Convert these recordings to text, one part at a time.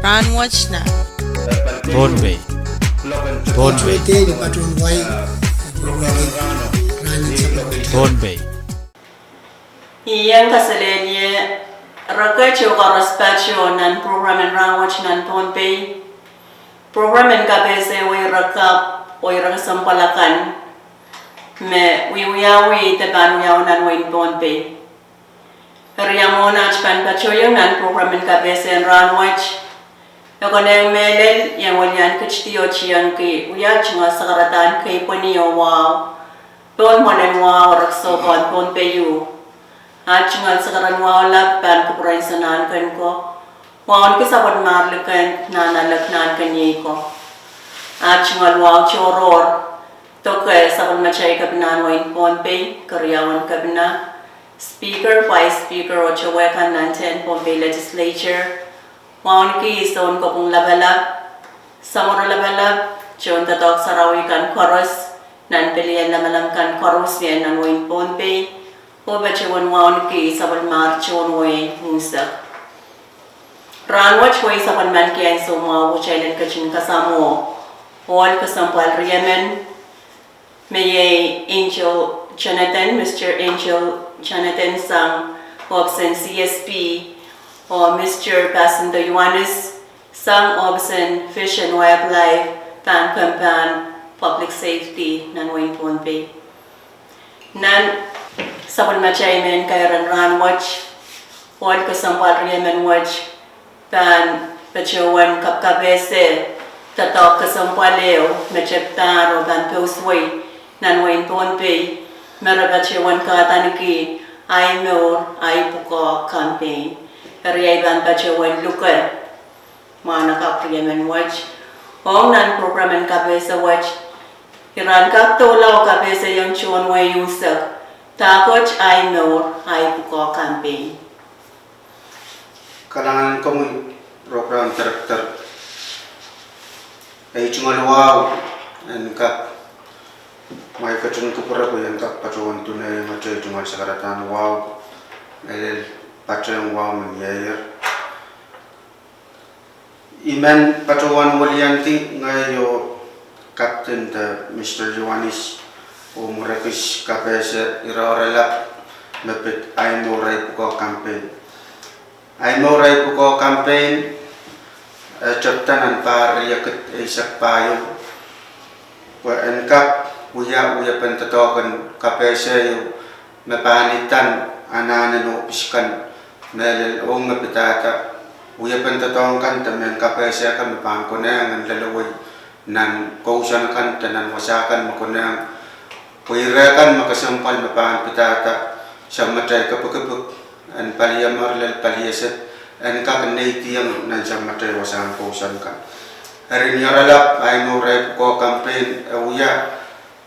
Rahnwet na. Tonbe. Di patron wai Tonbe. Yang kasalenya rakacho karaspatio nan program en Rahnwet nan Tonbe. Program en kabese way rakap way rakasampalakan me wiyawi taban yaw nan way Tonbe. Riamona chpan pachoyo nan program en kabese en Rahnwet. Nakoneng melel yang walian kectio chiang ki uya chinga sakaratan kay paniyo wow. Don monen wow rakso kon Tonbe yu. Chinga sakaran wow lap ban kupuray sanan kan ko. Wow ki sabat marlikan nanalaknan kanyi ko. Chinga wow choror. Toke sabat machay kabinan wain Tonbe karyawan kabina. Speaker, Vice Speaker o chawekan nanten Tonbe Legislature. Waun ki son ko pong labalab, samoro labalab, chon tatok sarawi kan chorus, nan pilihan lamalam kan chorus yan nan wain Tonbe, o ba chon waun ki sabal mar chon way musak. Rahnwet way sabal man ki ay sumaw o chaylan kachin kasamo, all kasampal riyamen, may Angel Jonathan, Mr. Angel Jonathan sang, Hobson CSP, or Mr. Pasinto Yohanes, Sang Obson Fish and Wildlife, Pan Kampan, Public Safety, nan wain Tonbe. Nan sabon macaymen kayran Rahnwet, wad kasampal riyamen wad, pan pachawan kapkabese, tatok kasampaleo, macheptaro, pan pilsway, nan wain Tonbe, merabachawan kataniki, ay Mour, ay Pwukoah campaign. Kariyay ban pachawan luka, mana kapriyaman waj. Hong nan programan kabesa waj. Iran kap tolaw kabesa yung chuan way yusak. Takot ay Mour, ay Pwukoah campaign. Kalangan kami program ter ay chungaluaw and kap may kacung kupura ko yung kap pachawan tunay machay chungal sakaratan wow. Pachawan wow mengayer. Iman pachawan walianti ngayo Captain Mr. Yohanes o murekis kabese iraorelap mepet ay Mour ay Pwukoah campaign. Ay Mour ay Pwukoah campaign chaptanan par yaket isak payo. Wa enkap uya pentatokan kabese yo mepanitan ananan o piskan melel ong mapitata uya pentatong kan tamen kapesya kan mapangkonang ang lalaway nan kausan kan tanan wasakan makonang puirakan makasampal mapangpitata sa matay kapag an paliyamar lal paliyaset an kakanay tiyang nan sa matay wasakan kausan kan harin yaralap ay Mour ay Pwukoah campaign uya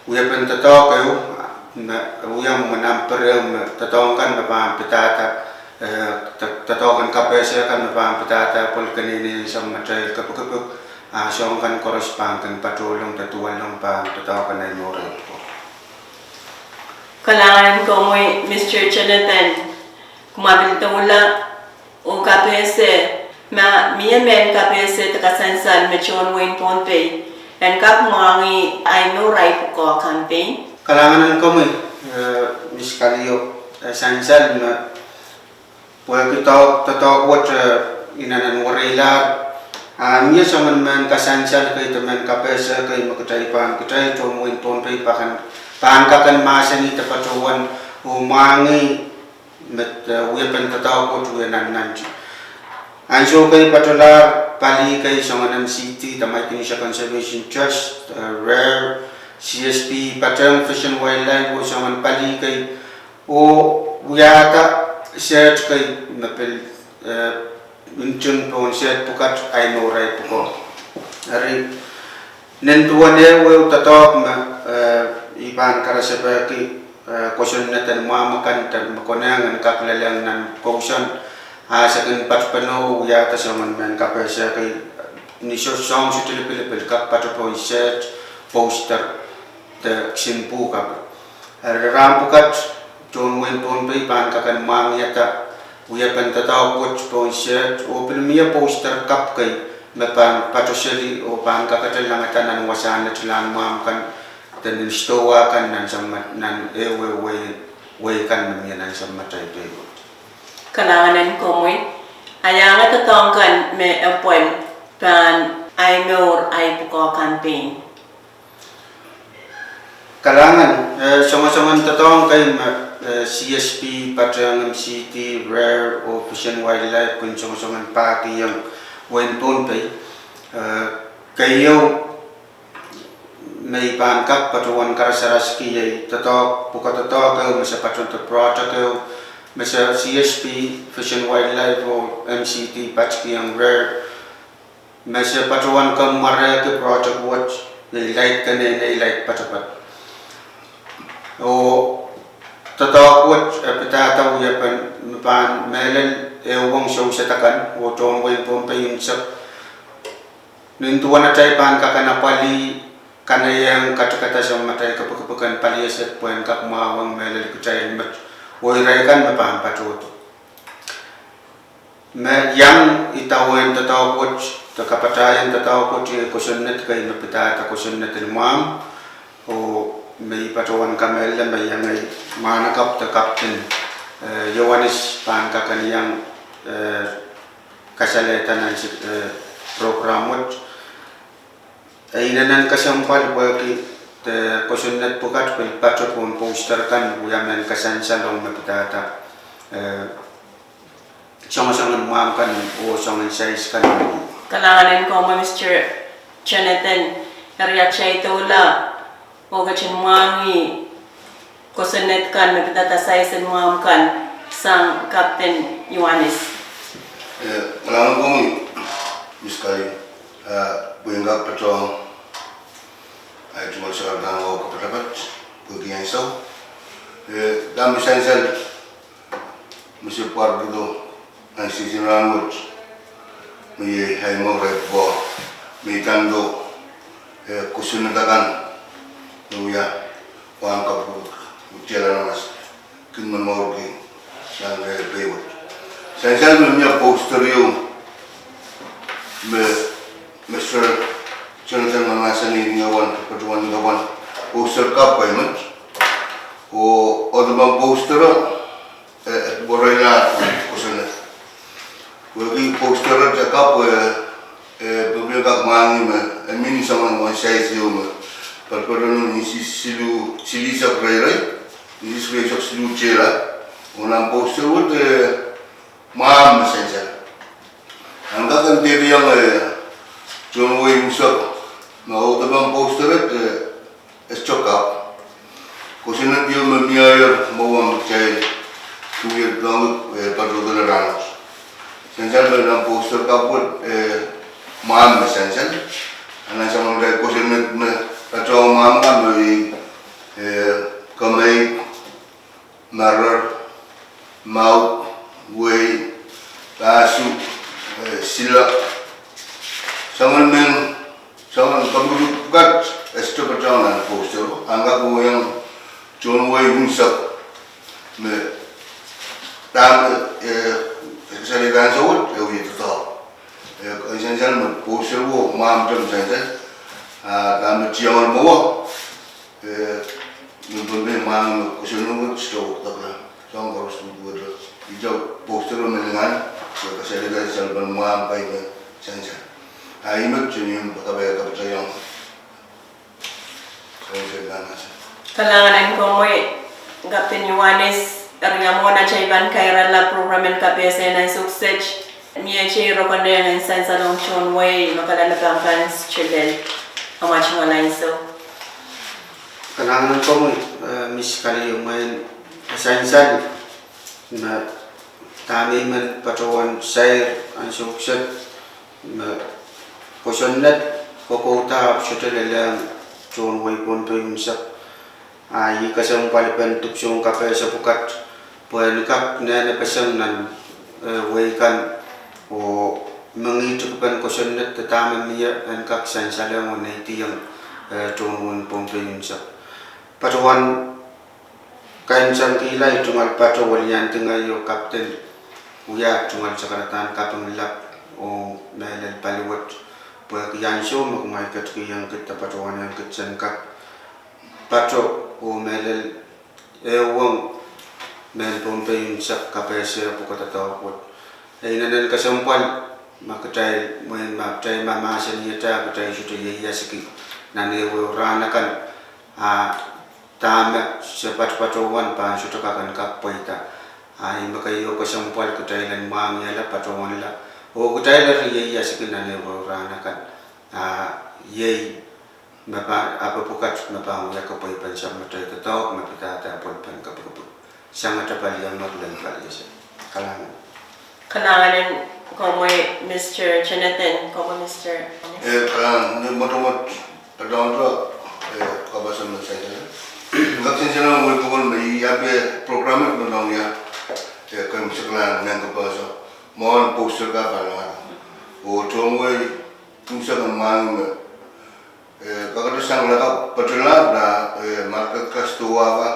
pentatong kayo uyang menamper tatongkan mapang pitata tatongkan kapesya kan mapang pitata pol kanini sa matay kapag siyongkan korespangkan patulong tatuwalong pang tatongkan ay Mour. Kalangan ko mo Mr. Jonathan, kumabilitula o kapese, miyamen kapese takasansan mechon wain Tonbe, and kap mangi ay Mour ay Pwukoah campaign. Kalangan kami miskaliyo sansal na puwag ito tatawag inanan warilar miya sa man kasansal kay taman kapesa kay makatay kitay tumuin Tonbe pakan masa ni tapatuan umangi met uyapan tatawag uyanan nanti anso kay patular pali kay sa manam city tamay kinisya conservation trust rare CSP Pattern Fish and Wildlife o saman pali kay o uyata set kay napel unchun pon set pukat ay Mour ay Pwukoah. Ari nentuan o tatok ma iban karasabaki question natin mamakan tan makonang kaklalang nan kausan sa kan patpano uyata saman man kapesya kay ni song sutilipilipil kap patapon set poster the simpu kap rampukat John wain Tonbe pan kakan mangyata uya pen tatau coach ponset o pilmia poster kap kai mepan patoseli o pan kakatelang tanan wasana tulan mam kan dan stowa kan nan sama nan we kan memia nan sama tai pe kalanganan komoy ayanga tatongkan me apoy pan ay Mour ay Pwukoah campaign kalangan sama-sama tatong kay CSP Patrang MCT Rare o Fish and Wildlife kun sama-sama paki yang wenton pay kayo may pangkap patuan karasaraski ay tatok buka tatok kayo masa patron to project kayo masa CSP Fish and Wildlife o MCT patki yang Rare masa patuan kamara ke project watch nilait ka nilait patapat o tatakot petataw ya pan melel ewang show setakan o ton way pompa yung sap nintuan na chay pan kakanapali kanayang kata-kata sa matay kapag pali set puan kak mawang melel ko chay mat o iraikan mapahan patuto yang itawan tatakot takapatayan tatakot yung kusunnet kay napitata kusunnet ng mam o may patuan kamel may yang ay manakap the captain Yohanes pan kakaniyang kasalatan ng programot ay nanan kasampal bagi kusunat pukat pel patro pun poster kan uyaman kasansalong mapitata sama-sama kan o sama size kan kalanganan ko mo Mr. Jonathan karya chay tola Oga chinwangi kusunet kan mepitata size muam kan sang Captain Yohanes. Malang kong miskali buenggak petong ay cuma sekarang aku berdapat bagian so dan misalnya mesti par gitu nasi Rahnwet mi hay Mour mi tando kusunetakan Nuya, orang kabut, jalan mas, kini Mour ki, sangat ribet. Saya punya poster yang, Mr. Jonathan mengasani ngawan, perjuangan ngawan, poster kapai mat, ada poster, borailah kusunet. Bagi poster cakap, beberapa mangi mini sama orang saya siapa. Perpuluhan ini sili sakrai, ini sebagai silu cera, orang poster itu mam saja. Anda kan dia yang John Way musak, mau terbang poster itu cakap. Kosenat dia memiayar mau cai, tujuh tahun perpuluhan orang. Saja dalam poster kaput mam saja. Anak sama orang kosenat Atau mama beri kamay marar mau way pasu sila sama kabukat esto perjalanan poster anggap yang John Way musak me tam kesalahan sawut itu tahu esensial poster wo mam jam saja kami ciaman bawa, mempunyai mang kusunung stok taklah, sang harus dibuat. Hijau poster menengan, saya lihat salban mang pakai senja. Ini macam pakai yang saya lihat. Kalanganan ko mo Captain Yohanes Ariamo na chayban kairan la programen KPSN ay sukses. Miya chay rokonde ng sansalong John Way makalalapang fans children. Amacım olain so. Kalangan ko mo miskali yung main asan na tami man patuan sayr ang sukset na posonnet kokota sutelelang John Way pun to yung sak ay kasang palipan tupsong kape sa pukat puanikap na napasang nan way kan o mengitukan kosonet tetaman niya ang kaksan salang na iti yang tungun pompenyun sa patuan kain sang kilay tumal patuan yan tingayo kapten uya tungal sakaratan kapang lap o melel paliwat pag yan show magmay kat yang kita patuan yang kitchen kap pato o melel ewang mel pompe yung sak kapese po katatawot ay nanan kasampal makatay main makatay mamasan yata katay suto yasiki nanewo ranakan tama sa patuan pa suto kakan kapoita ay makayo kasampal katay lan mangya patuan la o katay la yasiki nanewo ranakan yay mapa apa pukat mapa ya kapoy pan sa matay tataw mapitata pan kapoy sangat terpali yang magulan pali sa Kanangan como Mr. Jonathan, como Mr. motomot padondro kabasan saya. Ngaksin sila mo ko may yape program ko nang ya kay musaklan nang kabaso. Mon poster ka pa na. O tongwe tunsa ng mang kagado sang laka patula na market kastuwa ka.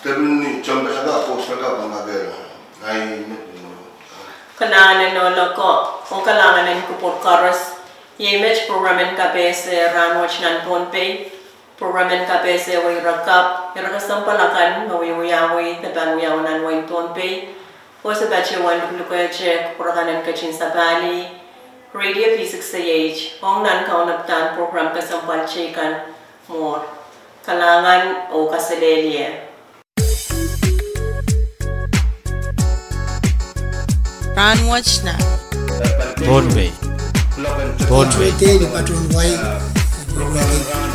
Tapi jumpa saja poster ka pangagel. Ay Kanangan no ko o kalangan ko por karos image programen KPS Rahnwet nan Ponpey programen KPS way rakap irakasampalakan mawiyawi taban wiyawan way Ponpey o sa bache wan ko check programen kachin sabali radio P68 ong nan kaunaptan program kasampal chekan Mour kalangan o kaselelye Rahnwet na Thornbay Pwukoah71322